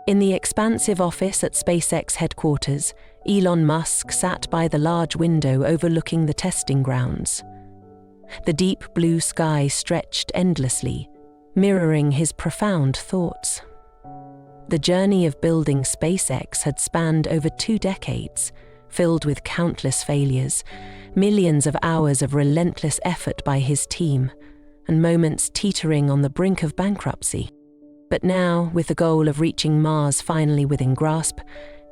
In the expansive office at SpaceX headquarters, Elon Musk sat by the large window overlooking the testing grounds. The deep blue sky stretched endlessly, mirroring his profound thoughts. The journey of building SpaceX had spanned over 2 decades, filled with countless failures, millions of hours of relentless effort by his team, and moments teetering on the brink of bankruptcy. But now, with the goal of reaching Mars finally within grasp,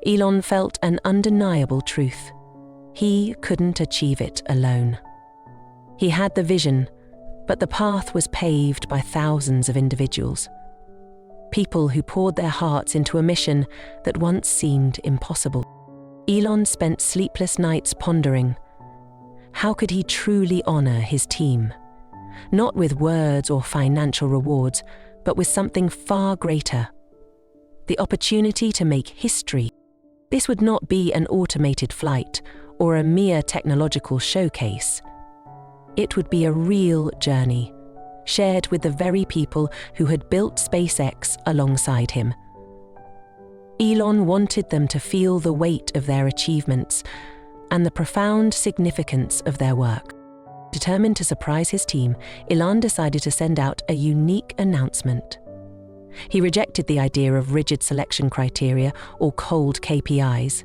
Elon felt an undeniable truth. He couldn't achieve it alone. He had the vision, but the path was paved by thousands of individuals. People who poured their hearts into a mission that once seemed impossible. Elon spent sleepless nights pondering, how could he truly honor his team? Not with words or financial rewards, but with something far greater. The opportunity to make history. This would not be an automated flight or a mere technological showcase. It would be a real journey, shared with the very people who had built SpaceX alongside him. Elon wanted them to feel the weight of their achievements and the profound significance of their work. Determined to surprise his team, Elon decided to send out a unique announcement. He rejected the idea of rigid selection criteria or cold KPIs.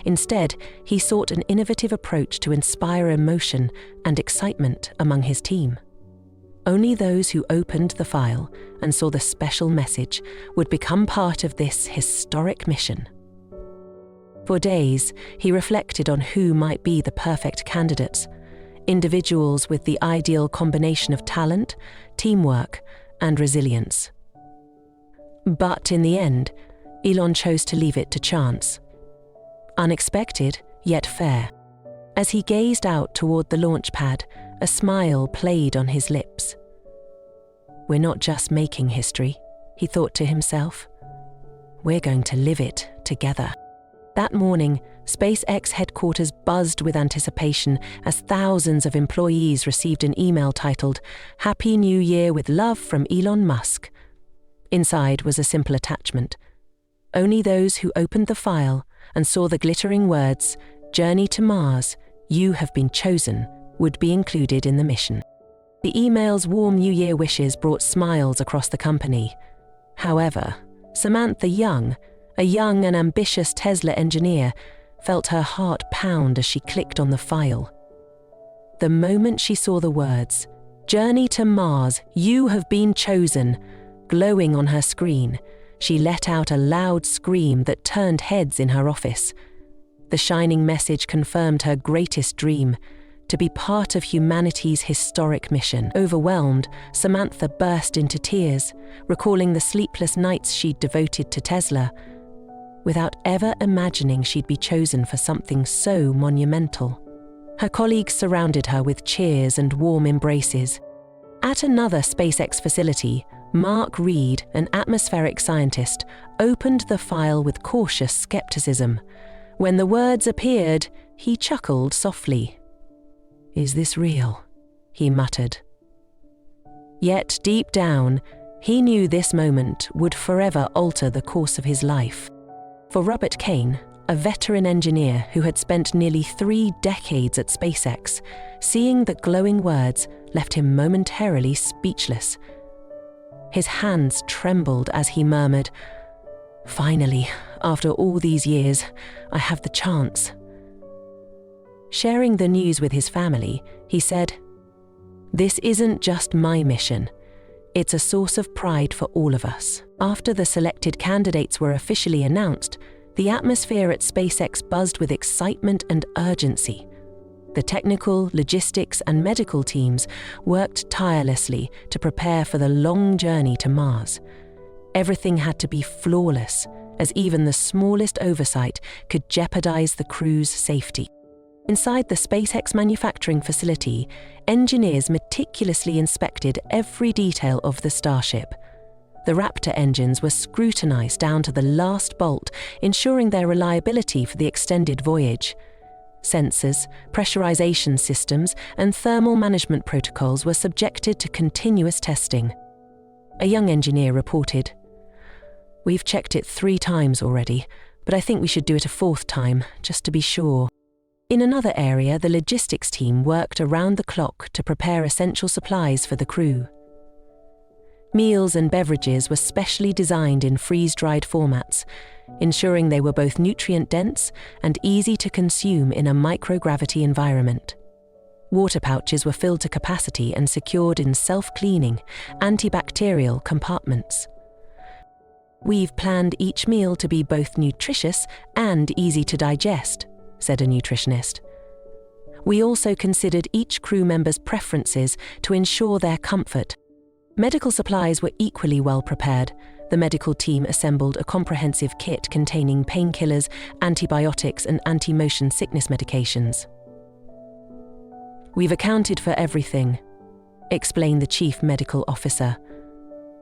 Instead, he sought an innovative approach to inspire emotion and excitement among his team. Only those who opened the file and saw the special message would become part of this historic mission. For days, he reflected on who might be the perfect candidates, individuals with the ideal combination of talent, teamwork, and resilience. But in the end, Elon chose to leave it to chance. Unexpected, yet fair. As he gazed out toward the launch pad, a smile played on his lips. We're not just making history, he thought to himself. We're going to live it together. That morning, SpaceX headquarters buzzed with anticipation as thousands of employees received an email titled, "Happy New Year with love from Elon Musk." Inside was a simple attachment. Only those who opened the file and saw the glittering words, "Journey to Mars, you have been chosen," would be included in the mission. The email's warm New Year wishes brought smiles across the company. However, Samantha Young, a young and ambitious Tesla engineer, felt her heart pound as she clicked on the file. The moment she saw the words, "Journey to Mars, you have been chosen," glowing on her screen, she let out a loud scream that turned heads in her office. The shining message confirmed her greatest dream, to be part of humanity's historic mission. Overwhelmed, Samantha burst into tears, recalling the sleepless nights she'd devoted to Tesla, without ever imagining she'd be chosen for something so monumental. Her colleagues surrounded her with cheers and warm embraces. At another SpaceX facility, Mark Reed, an atmospheric scientist, opened the file with cautious skepticism. When the words appeared, he chuckled softly. "Is this real?" he muttered. Yet deep down, he knew this moment would forever alter the course of his life. For Robert Kane, a veteran engineer who had spent nearly 3 decades at SpaceX, seeing the glowing words left him momentarily speechless. His hands trembled as he murmured, "Finally, after all these years, I have the chance." Sharing the news with his family, he said, "This isn't just my mission. It's a source of pride for all of us." After the selected candidates were officially announced, the atmosphere at SpaceX buzzed with excitement and urgency. The technical, logistics, and medical teams worked tirelessly to prepare for the long journey to Mars. Everything had to be flawless, as even the smallest oversight could jeopardize the crew's safety. Inside the SpaceX manufacturing facility, engineers meticulously inspected every detail of the Starship. The Raptor engines were scrutinized down to the last bolt, ensuring their reliability for the extended voyage. Sensors, pressurization systems, and thermal management protocols were subjected to continuous testing. A young engineer reported, We've checked it 3 times already, but I think we should do it a 4th time, just to be sure. In another area, the logistics team worked around the clock to prepare essential supplies for the crew. Meals and beverages were specially designed in freeze-dried formats, ensuring they were both nutrient-dense and easy to consume in a microgravity environment. Water pouches were filled to capacity and secured in self-cleaning, antibacterial compartments. "We've planned each meal to be both nutritious and easy to digest," said a nutritionist. "We also considered each crew member's preferences to ensure their comfort." Medical supplies were equally well prepared. The medical team assembled a comprehensive kit containing painkillers, antibiotics, and anti-motion sickness medications. "We've accounted for everything," explained the chief medical officer.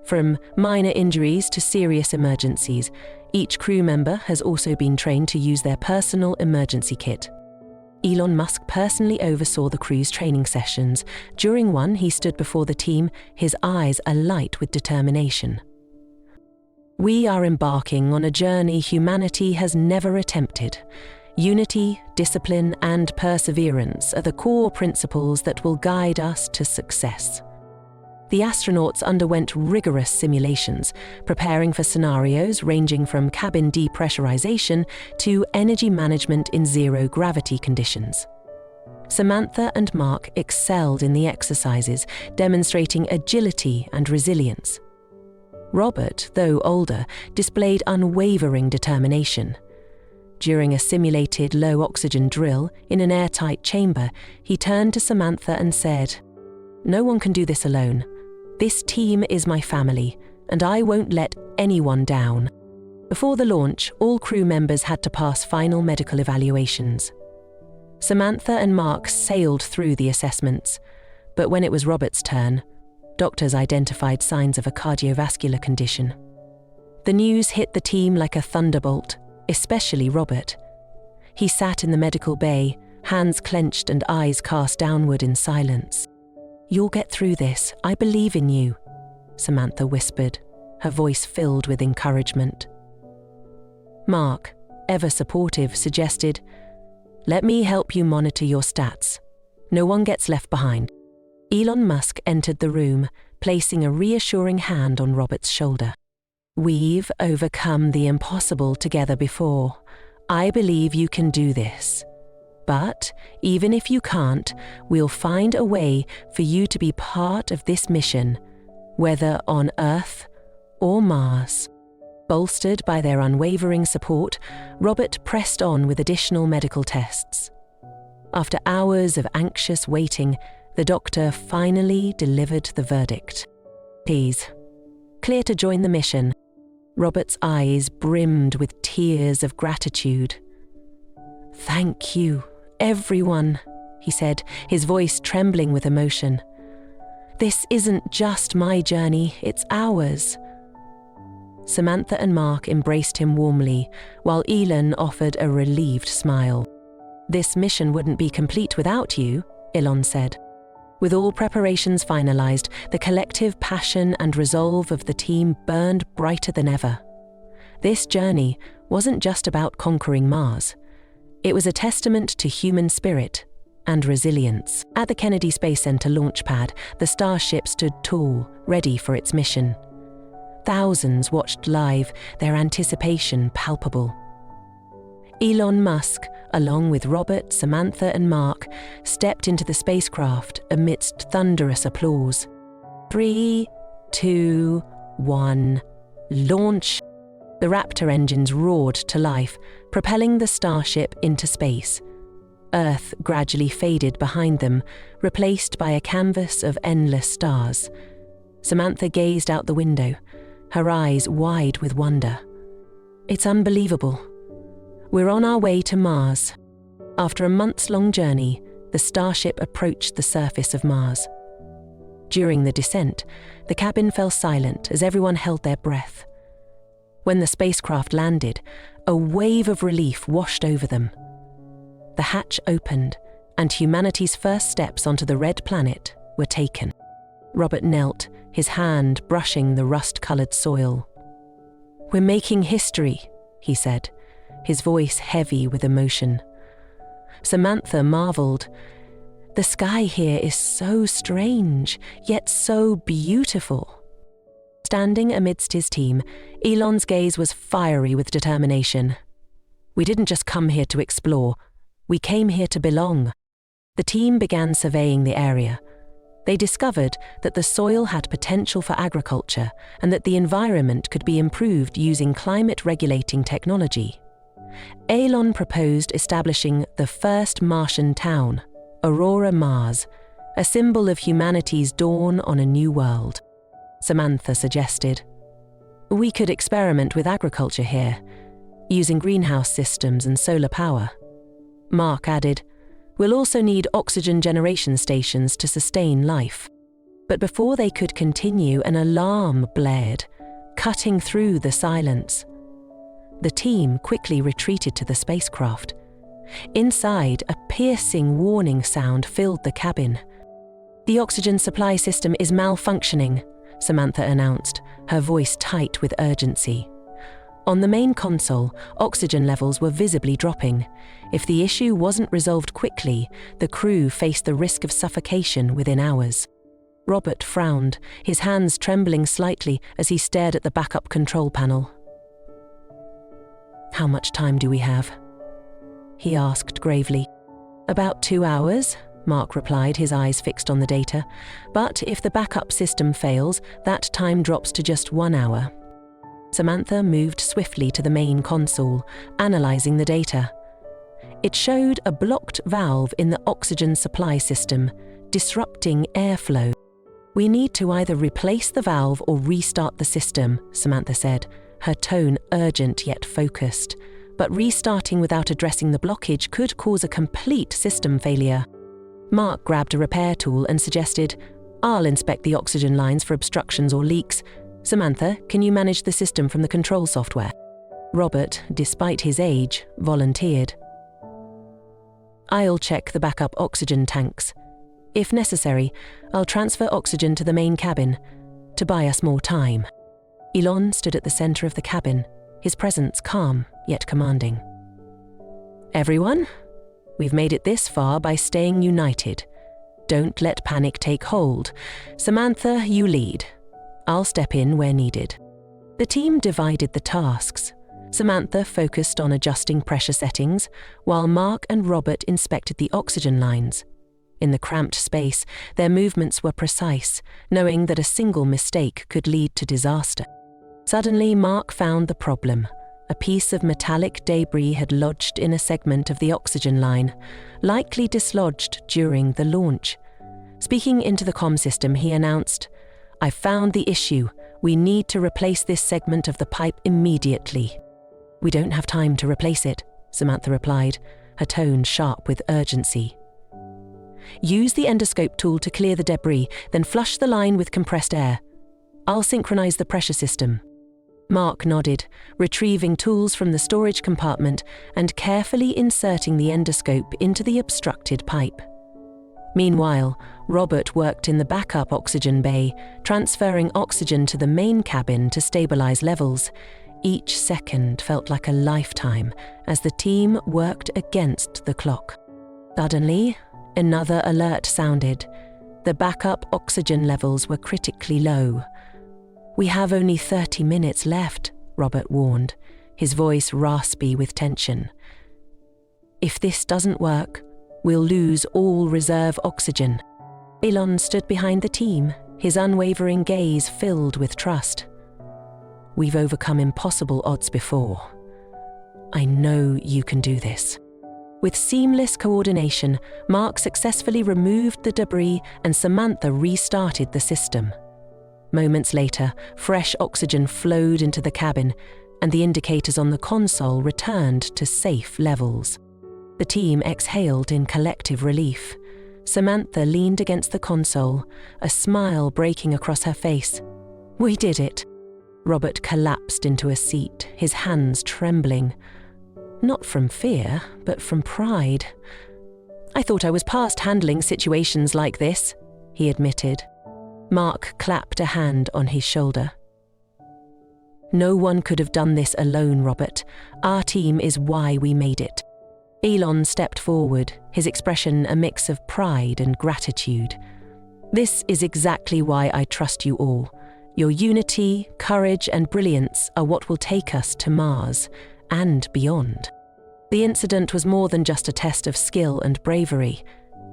"From minor injuries to serious emergencies, each crew member has also been trained to use their personal emergency kit." Elon Musk personally oversaw the crew's training sessions. During one, he stood before the team, his eyes alight with determination. "We are embarking on a journey humanity has never attempted. Unity, discipline, and perseverance are the core principles that will guide us to success." The astronauts underwent rigorous simulations, preparing for scenarios ranging from cabin depressurization to energy management in zero-gravity conditions. Samantha and Mark excelled in the exercises, demonstrating agility and resilience. Robert, though older, displayed unwavering determination. During a simulated low-oxygen drill in an airtight chamber, he turned to Samantha and said, "No one can do this alone. This team is my family, and I won't let anyone down." Before the launch, all crew members had to pass final medical evaluations. Samantha and Mark sailed through the assessments, but when it was Robert's turn, doctors identified signs of a cardiovascular condition. The news hit the team like a thunderbolt, especially Robert. He sat in the medical bay, hands clenched and eyes cast downward in silence. "You'll get through this, I believe in you," Samantha whispered, her voice filled with encouragement. Mark, ever supportive, suggested, "Let me help you monitor your stats. No one gets left behind." Elon Musk entered the room, placing a reassuring hand on Robert's shoulder. "We've overcome the impossible together before. I believe you can do this. But even if you can't, we'll find a way for you to be part of this mission, whether on Earth or Mars." Bolstered by their unwavering support, Robert pressed on with additional medical tests. After hours of anxious waiting, the doctor finally delivered the verdict. "Please, clear to join the mission." Robert's eyes brimmed with tears of gratitude. "Thank you, everyone," he said, his voice trembling with emotion. "This isn't just my journey, it's ours." Samantha and Mark embraced him warmly, while Elon offered a relieved smile. "This mission wouldn't be complete without you," Elon said. With all preparations finalized, the collective passion and resolve of the team burned brighter than ever. This journey wasn't just about conquering Mars. It was a testament to human spirit and resilience. At the Kennedy Space Center launch pad, the Starship stood tall, ready for its mission. Thousands watched live, their anticipation palpable. Elon Musk, along with Robert, Samantha, and Mark, stepped into the spacecraft amidst thunderous applause. 3, 2, 1, launch! The Raptor engines roared to life, propelling the Starship into space. Earth gradually faded behind them, replaced by a canvas of endless stars. Samantha gazed out the window, her eyes wide with wonder. "It's unbelievable. We're on our way to Mars." After a months-long journey, the Starship approached the surface of Mars. During the descent, the cabin fell silent as everyone held their breath. When the spacecraft landed, a wave of relief washed over them. The hatch opened, and humanity's first steps onto the red planet were taken. Robert knelt, his hand brushing the rust-colored soil. "We're making history," he said, his voice heavy with emotion. Samantha marveled. "The sky here is so strange, yet so beautiful." Standing amidst his team, Elon's gaze was fiery with determination. "We didn't just come here to explore. We came here to belong." The team began surveying the area. They discovered that the soil had potential for agriculture and that the environment could be improved using climate-regulating technology. Elon proposed establishing the first Martian town, Aurora, Mars, a symbol of humanity's dawn on a new world. Samantha suggested, "We could experiment with agriculture here, using greenhouse systems and solar power." Mark added, "We'll also need oxygen generation stations to sustain life." But before they could continue, an alarm blared, cutting through the silence. The team quickly retreated to the spacecraft. Inside, a piercing warning sound filled the cabin. "The oxygen supply system is malfunctioning," Samantha announced, her voice tight with urgency. On the main console, oxygen levels were visibly dropping. If the issue wasn't resolved quickly, the crew faced the risk of suffocation within hours. Robert frowned, his hands trembling slightly as he stared at the backup control panel. "How much time do we have?" he asked gravely. "About 2 hours," Mark replied, his eyes fixed on the data. "But if the backup system fails, that time drops to just 1 hour." Samantha moved swiftly to the main console, analyzing the data. It showed a blocked valve in the oxygen supply system, disrupting airflow. "We need to either replace the valve or restart the system," Samantha said, her tone urgent yet focused. "But restarting without addressing the blockage could cause a complete system failure." Mark grabbed a repair tool and suggested, "I'll inspect the oxygen lines for obstructions or leaks. Samantha, can you manage the system from the control software?" Robert, despite his age, volunteered. "I'll check the backup oxygen tanks. If necessary, I'll transfer oxygen to the main cabin to buy us more time." Elon stood at the center of the cabin, his presence calm yet commanding. "Everyone, we've made it this far by staying united. Don't let panic take hold. Samantha, you lead. I'll step in where needed." The team divided the tasks. Samantha focused on adjusting pressure settings, while Mark and Robert inspected the oxygen lines. In the cramped space, their movements were precise, knowing that a single mistake could lead to disaster. Suddenly, Mark found the problem. A piece of metallic debris had lodged in a segment of the oxygen line, likely dislodged during the launch. Speaking into the comm system, he announced, "I found the issue. We need to replace this segment of the pipe immediately." "We don't have time to replace it," Samantha replied, her tone sharp with urgency. "Use the endoscope tool to clear the debris, then flush the line with compressed air. I'll synchronize the pressure system." Mark nodded, retrieving tools from the storage compartment and carefully inserting the endoscope into the obstructed pipe. Meanwhile, Robert worked in the backup oxygen bay, transferring oxygen to the main cabin to stabilize levels. Each second felt like a lifetime as the team worked against the clock. Suddenly, another alert sounded. The backup oxygen levels were critically low. "We have only 30 minutes left," Robert warned, his voice raspy with tension. "If this doesn't work, we'll lose all reserve oxygen." Elon stood behind the team, his unwavering gaze filled with trust. "We've overcome impossible odds before. I know you can do this." With seamless coordination, Mark successfully removed the debris and Samantha restarted the system. Moments later, fresh oxygen flowed into the cabin, and the indicators on the console returned to safe levels. The team exhaled in collective relief. Samantha leaned against the console, a smile breaking across her face. "We did it." Robert collapsed into a seat, his hands trembling. Not from fear, but from pride. "I thought I was past handling situations like this," he admitted. Mark clapped a hand on his shoulder. No one could have done this alone, Robert. Our team is why we made it. Elon stepped forward, his expression a mix of pride and gratitude. This is exactly why I trust you all. Your unity, courage, and brilliance are what will take us to Mars and beyond. The incident was more than just a test of skill and bravery.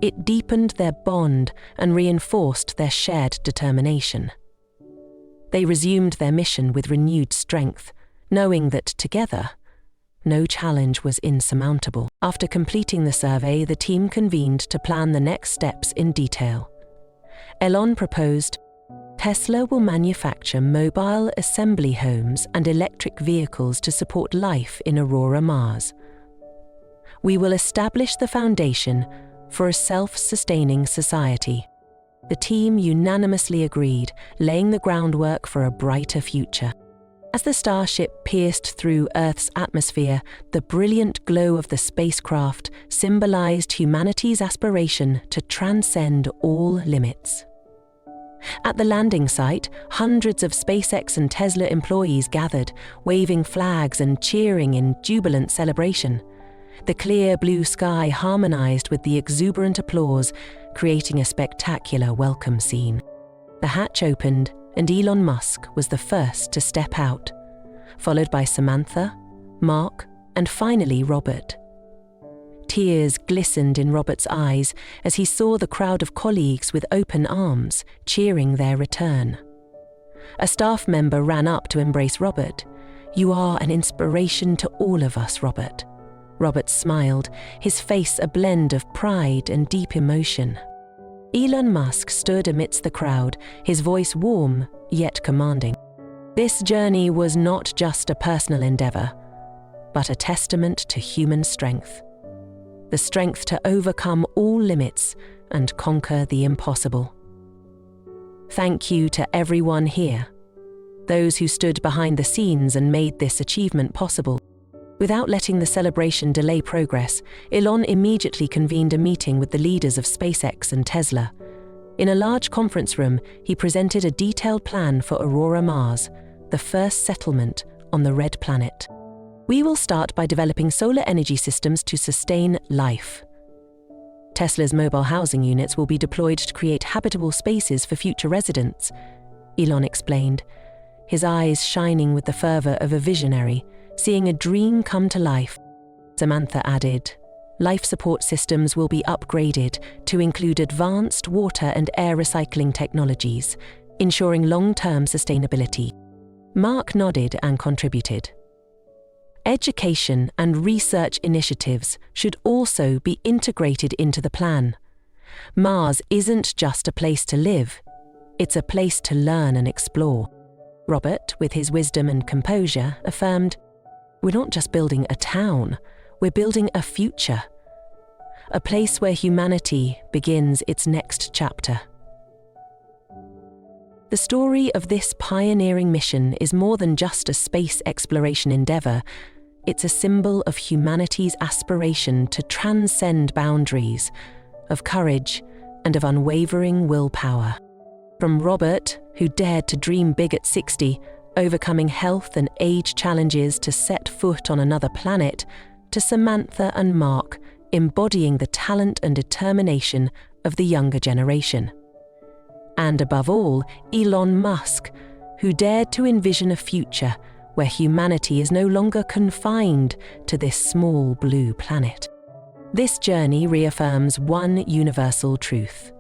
It deepened their bond and reinforced their shared determination. They resumed their mission with renewed strength, knowing that together, no challenge was insurmountable. After completing the survey, the team convened to plan the next steps in detail. Elon proposed, Tesla will manufacture mobile assembly homes and electric vehicles to support life in Aurora, Mars. We will establish the foundation for a self-sustaining society. The team unanimously agreed, laying the groundwork for a brighter future. As the starship pierced through Earth's atmosphere, the brilliant glow of the spacecraft symbolized humanity's aspiration to transcend all limits. At the landing site, hundreds of SpaceX and Tesla employees gathered, waving flags and cheering in jubilant celebration. The clear blue sky harmonized with the exuberant applause, creating a spectacular welcome scene. The hatch opened, and Elon Musk was the first to step out, followed by Samantha, Mark, and finally Robert. Tears glistened in Robert's eyes as he saw the crowd of colleagues with open arms, cheering their return. A staff member ran up to embrace Robert. "You are an inspiration to all of us, Robert." Robert smiled, his face a blend of pride and deep emotion. Elon Musk stood amidst the crowd, his voice warm yet commanding. This journey was not just a personal endeavor, but a testament to human strength. The strength to overcome all limits and conquer the impossible. Thank you to everyone here, those who stood behind the scenes and made this achievement possible. Without letting the celebration delay progress, Elon immediately convened a meeting with the leaders of SpaceX and Tesla. In a large conference room, he presented a detailed plan for Aurora, Mars, the first settlement on the Red Planet. We will start by developing solar energy systems to sustain life. Tesla's mobile housing units will be deployed to create habitable spaces for future residents, Elon explained, his eyes shining with the fervor of a visionary, seeing a dream come to life. Samantha added, life support systems will be upgraded to include advanced water and air recycling technologies, ensuring long-term sustainability. Mark nodded and contributed. Education and research initiatives should also be integrated into the plan. Mars isn't just a place to live, it's a place to learn and explore. Robert, with his wisdom and composure, affirmed, we're not just building a town, we're building a future. A place where humanity begins its next chapter. The story of this pioneering mission is more than just a space exploration endeavor. It's a symbol of humanity's aspiration to transcend boundaries, of courage, and of unwavering willpower. From Robert, who dared to dream big at 60, overcoming health and age challenges to set foot on another planet, to Samantha and Mark, embodying the talent and determination of the younger generation. And above all, Elon Musk, who dared to envision a future where humanity is no longer confined to this small blue planet. This journey reaffirms one universal truth.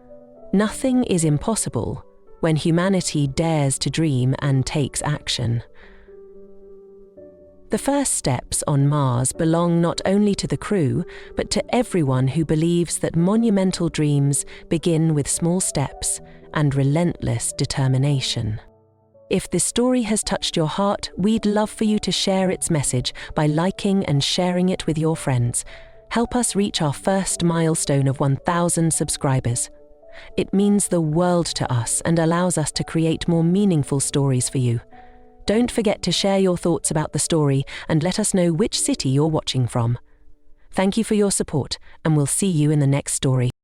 Nothing is impossible when humanity dares to dream and takes action. The first steps on Mars belong not only to the crew, but to everyone who believes that monumental dreams begin with small steps and relentless determination. If this story has touched your heart, we'd love for you to share its message by liking and sharing it with your friends. Help us reach our first milestone of 1,000 subscribers. It means the world to us and allows us to create more meaningful stories for you. Don't forget to share your thoughts about the story and let us know which city you're watching from. Thank you for your support, and we'll see you in the next story.